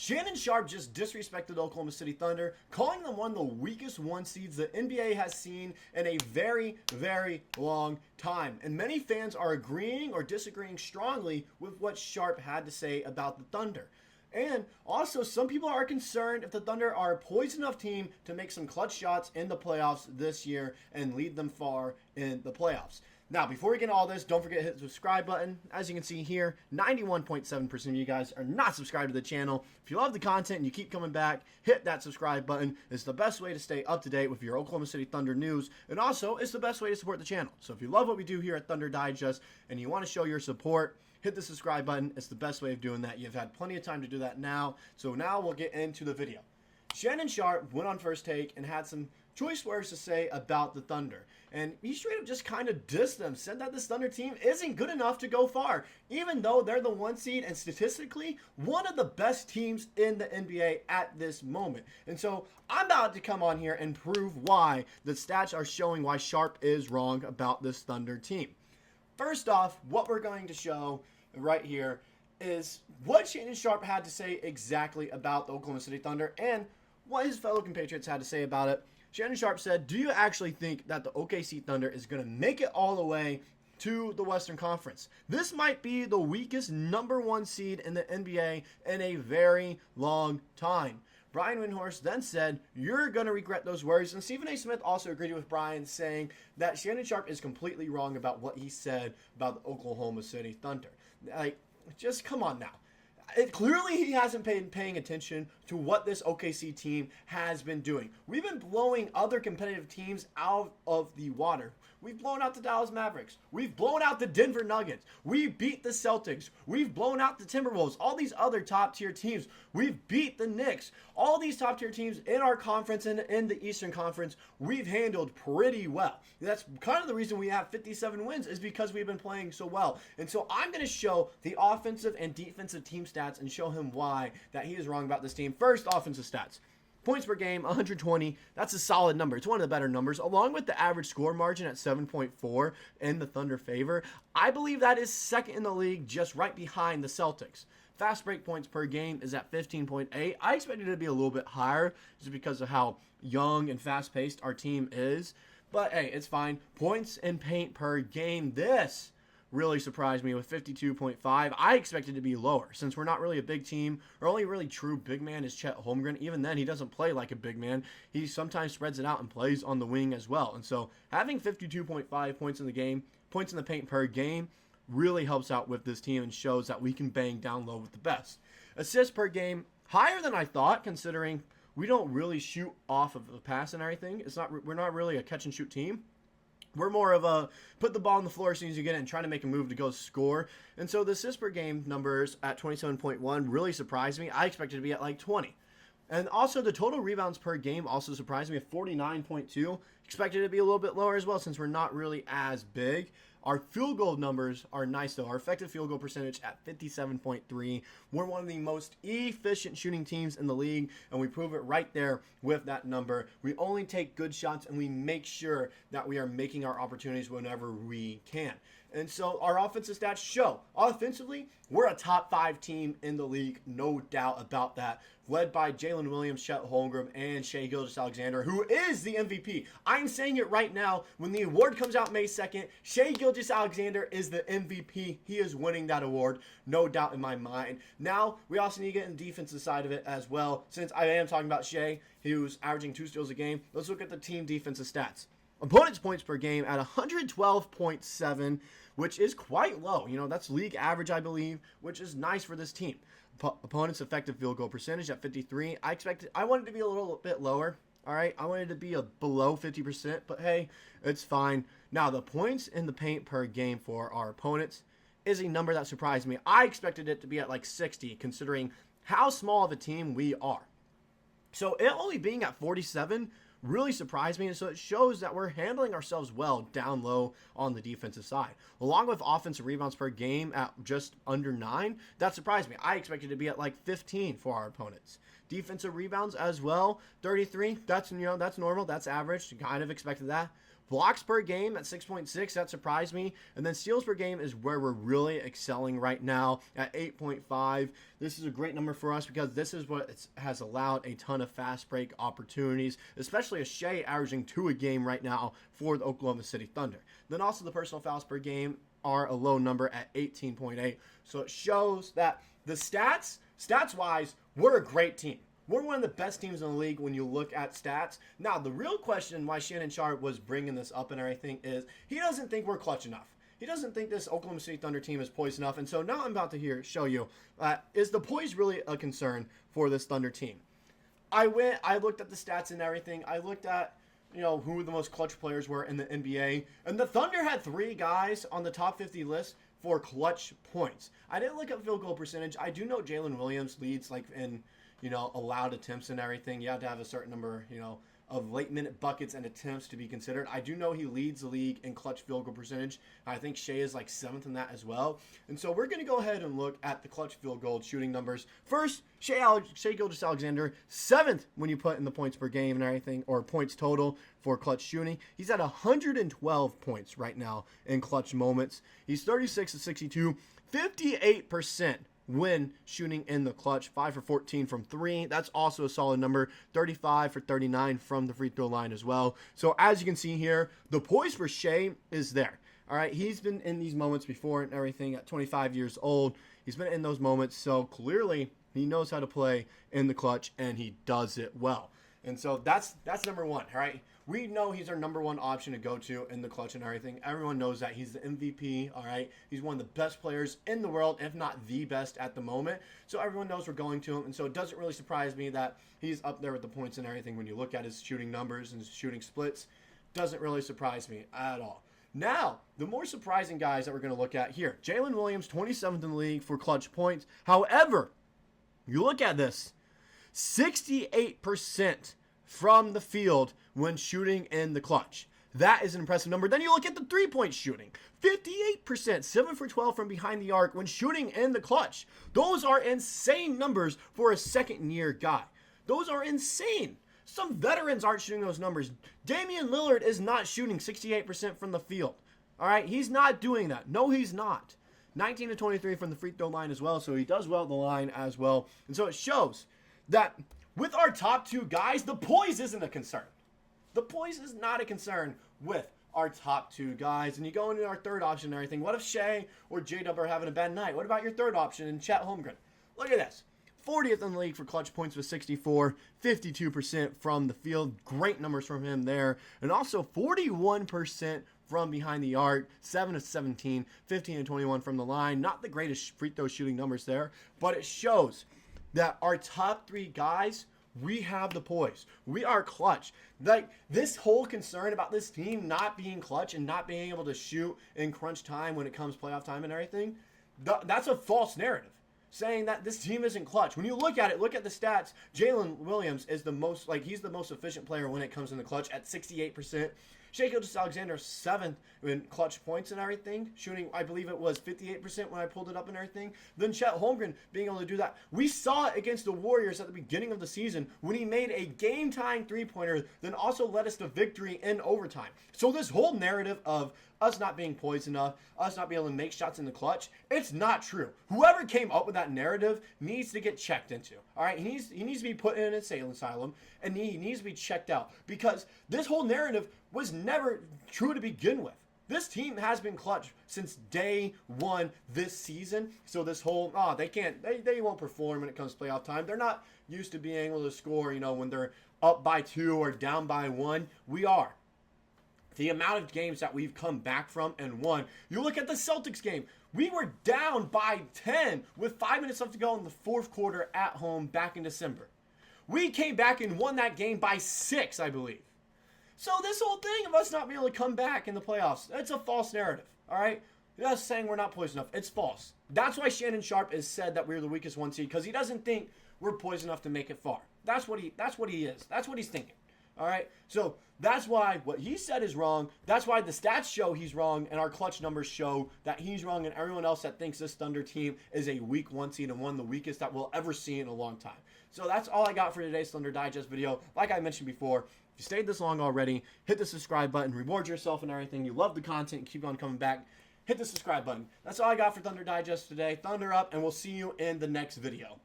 Shannon Sharpe just disrespected the Oklahoma City Thunder, calling them one of the weakest one seeds the NBA has seen in a very, very long time. And many fans are agreeing or disagreeing strongly with what Sharpe had to say about the Thunder. And also, some people are concerned if the Thunder are a poised enough team to make some clutch shots in the playoffs this year and lead them far in the playoffs. Now, before we get into all this, don't forget to hit the subscribe button. As you can see here, 91.7% of you guys are not subscribed to the channel. If you love the content and you keep coming back, hit that subscribe button. It's the best way to stay up to date with your Oklahoma City Thunder news, and also it's the best way to support the channel. So if you love what we do here at Thunder Digest and you want to show your support, hit the subscribe button. It's the best way of doing that. You've had plenty of time to do that now. So now we'll get into the video. Shannon Sharpe went on First Take and had some choice words to say about the Thunder. And he straight up just kind of dissed them, said that this Thunder team isn't good enough to go far, even though they're the one seed and statistically one of the best teams in the NBA at this moment. And so I'm about to come on here and prove why the stats are showing why Sharpe is wrong about this Thunder team. First off, what we're going to show right here is what Shannon Sharpe had to say exactly about the Oklahoma City Thunder and what his fellow compatriots had to say about it. Shannon Sharpe said, "Do you actually think that the OKC Thunder is going to make it all the way to the Western Conference? This might be the weakest #1 seed in the NBA in a very long time." Brian Windhorst then said, "You're going to regret those words." And Stephen A. Smith also agreed with Brian, saying that Shannon Sharpe is completely wrong about what he said about the Oklahoma City Thunder. Like, just come on now. Clearly, he hasn't been paying attention to what this OKC team has been doing. We've been blowing other competitive teams out of the water. We've blown out the Dallas Mavericks. We've blown out the Denver Nuggets. We beat the Celtics. We've blown out the Timberwolves. All these other top-tier teams. We've beat the Knicks. All these top-tier teams in our conference and in the Eastern Conference, we've handled pretty well. That's kind of the reason we have 57 wins is because we've been playing so well. And so I'm going to show the offensive and defensive team stats and show him why that he is wrong about this team. First, offensive stats. Points per game, 120. That's a solid number. It's one of the better numbers. Along with the average score margin at 7.4 in the Thunder favor, I believe that is second in the league, just right behind the Celtics. Fast break points per game is at 15.8. I expected it to be a little bit higher just because of how young and fast-paced our team is. But, hey, it's fine. Points and paint per game. This really surprised me with 52.5. I expected it to be lower since we're not really a big team. Our only really true big man is Chet Holmgren. Even then, he doesn't play like a big man. He sometimes spreads it out and plays on the wing as well. And so having 52.5 points in the game, points in the paint per game, really helps out with this team and shows that we can bang down low with the best. Assists per game, higher than I thought considering we don't really shoot off of the pass and everything. We're not really a catch and shoot team. We're more of a put the ball on the floor as soon as you get it and try to make a move to go score. And so the assists per game numbers at 27.1 really surprised me. I expected to be at like 20. And also the total rebounds per game also surprised me at 49.2. Expected it to be a little bit lower as well since we're not really as big. Our field goal numbers are nice though. Our effective field goal percentage at 57.3. We're one of the most efficient shooting teams in the league, and we prove it right there with that number. We only take good shots, and we make sure that we are making our opportunities whenever we can. And so our offensive stats show. Offensively, we're a top 5 team in the league, no doubt about that. Led by Jalen Williams, Chet Holmgren, and Shai Gilgeous-Alexander, who is the MVP. I'm saying it right now. When the award comes out May 2nd, Shai Gilgeous-Alexander is the MVP. He is winning that award, no doubt in my mind. Now, we also need to get in the defensive side of it as well. Since I am talking about Shai, who's averaging 2 steals a game, let's look at the team defensive stats. Opponent's points per game at 112.7, which is quite low. You know, that's league average, I believe, which is nice for this team. Opponent's effective field goal percentage at 53. I wanted to be a little bit lower. All right, I wanted to be below 50%, but hey, it's fine. Now, the points in the paint per game for our opponents is a number that surprised me. I expected it to be at like 60, considering how small of a team we are. So it only being at 47 really surprised me, and so it shows that we're handling ourselves well down low on the defensive side. Along with offensive rebounds per game at just under 9, that surprised me. I expected it to be at like 15 for our opponents. Defensive rebounds as well, 33. That's normal. That's average. You kind of expected that. Blocks per game at 6.6, that surprised me. And then steals per game is where we're really excelling right now at 8.5. This is a great number for us because this is what has allowed a ton of fast break opportunities, especially a Shai averaging 2 a game right now for the Oklahoma City Thunder. Then also the personal fouls per game are a low number at 18.8. So it shows that the stats-wise, we're a great team. We're one of the best teams in the league when you look at stats. Now, the real question why Shannon Sharpe was bringing this up and everything is he doesn't think we're clutch enough. He doesn't think this Oklahoma City Thunder team is poised enough. And so now I'm about to show you, is the poise really a concern for this Thunder team? I looked at the stats and everything. I looked at, who the most clutch players were in the NBA. And the Thunder had 3 guys on the top 50 list for clutch points. I didn't look at field goal percentage. I do know Jalen Williams leads in allowed attempts and everything. You have to have a certain number, of late minute buckets and attempts to be considered. I do know he leads the league in clutch field goal percentage. I think Shai is 7th in that as well. And so we're going to go ahead and look at the clutch field goal shooting numbers. First, Shai Gilgeous-Alexander, 7th when you put in the points per game and everything, or points total for clutch shooting. He's at 112 points right now in clutch moments. He's 36 of 62, 58%. When shooting in the clutch, 5 for 14 from 3. That's also a solid number. 35 for 39 from the free throw line as well. So as you can see here, the poise for Shai is there. All right, he's been in these moments before and everything at 25 years old. He's been in those moments, so clearly he knows how to play in the clutch, and he does it well. And so that's number one, all right? We know he's our number one option to go to in the clutch and everything. Everyone knows that. He's the MVP, all right? He's one of the best players in the world, if not the best at the moment. So everyone knows we're going to him. And so it doesn't really surprise me that he's up there with the points and everything. When you look at his shooting numbers and his shooting splits, doesn't really surprise me at all. Now, the more surprising guys that we're going to look at here. Jalen Williams, 27th in the league for clutch points. However, you look at this, 68% from the field when shooting in the clutch. That is an impressive number. Then you look at the three-point shooting. 58%, 7 for 12 from behind the arc when shooting in the clutch. Those are insane numbers for a second-year guy. Those are insane. Some veterans aren't shooting those numbers. Damian Lillard is not shooting 68% from the field. All right, he's not doing that. No, he's not. 19 to 23 from the free throw line as well, so he does well at the line as well. And so it shows that with our top 2 guys, the poise isn't a concern. The poise is not a concern with our top 2 guys. And you go into our third option and everything. What if Shai or J-Dub are having a bad night? What about your third option in Chet Holmgren? Look at this. 40th in the league for clutch points with 64, 52% from the field. Great numbers from him there. And also 41% from behind the arc, 7 of 17, 15 and 21 from the line. Not the greatest free throw shooting numbers there, but it shows that our top 3 guys, we have the poise. We are clutch. This whole concern about this team not being clutch and not being able to shoot in crunch time when it comes playoff time and everything, that's a false narrative. Saying that this team isn't clutch. When you look at it, look at the stats. Jalen Williams is the most, he's the most efficient player when it comes in the clutch at 68%. Shai Gilgeous-Alexander 7th in clutch points and everything, shooting, I believe it was 58% when I pulled it up and everything. Then Chet Holmgren being able to do that. We saw it against the Warriors at the beginning of the season when he made a game-tying three-pointer, then also led us to victory in overtime. So this whole narrative of us not being poised enough, us not being able to make shots in the clutch, it's not true. Whoever came up with that narrative needs to get checked into. All right, he needs to be put in an insane asylum, and he needs to be checked out because this whole narrative was never true to begin with. This team has been clutch since day one this season. So this whole, they won't perform when it comes to playoff time. They're not used to being able to score, when they're up by 2 or down by 1. We are. The amount of games that we've come back from and won. You look at the Celtics game. We were down by 10 with 5 minutes left to go in the fourth quarter at home back in December. We came back and won that game by 6, I believe. So this whole thing of us not being able to come back in the playoffs, it's a false narrative, all right? Us saying we're not poised enough, it's false. That's why Shannon Sharpe has said that we're the weakest 1 seed, because he doesn't think we're poised enough to make it far. That's what he is. That's what he's thinking. All right, so that's why what he said is wrong. That's why the stats show he's wrong, and our clutch numbers show that he's wrong, and everyone else that thinks this Thunder team is a week 1 seed and one of the weakest that we'll ever see in a long time. So that's all I got for today's Thunder Digest video. Like I mentioned before, if you stayed this long already, hit the subscribe button, reward yourself and everything. You love the content, keep on coming back. Hit the subscribe button. That's all I got for Thunder Digest today. Thunder up, and we'll see you in the next video.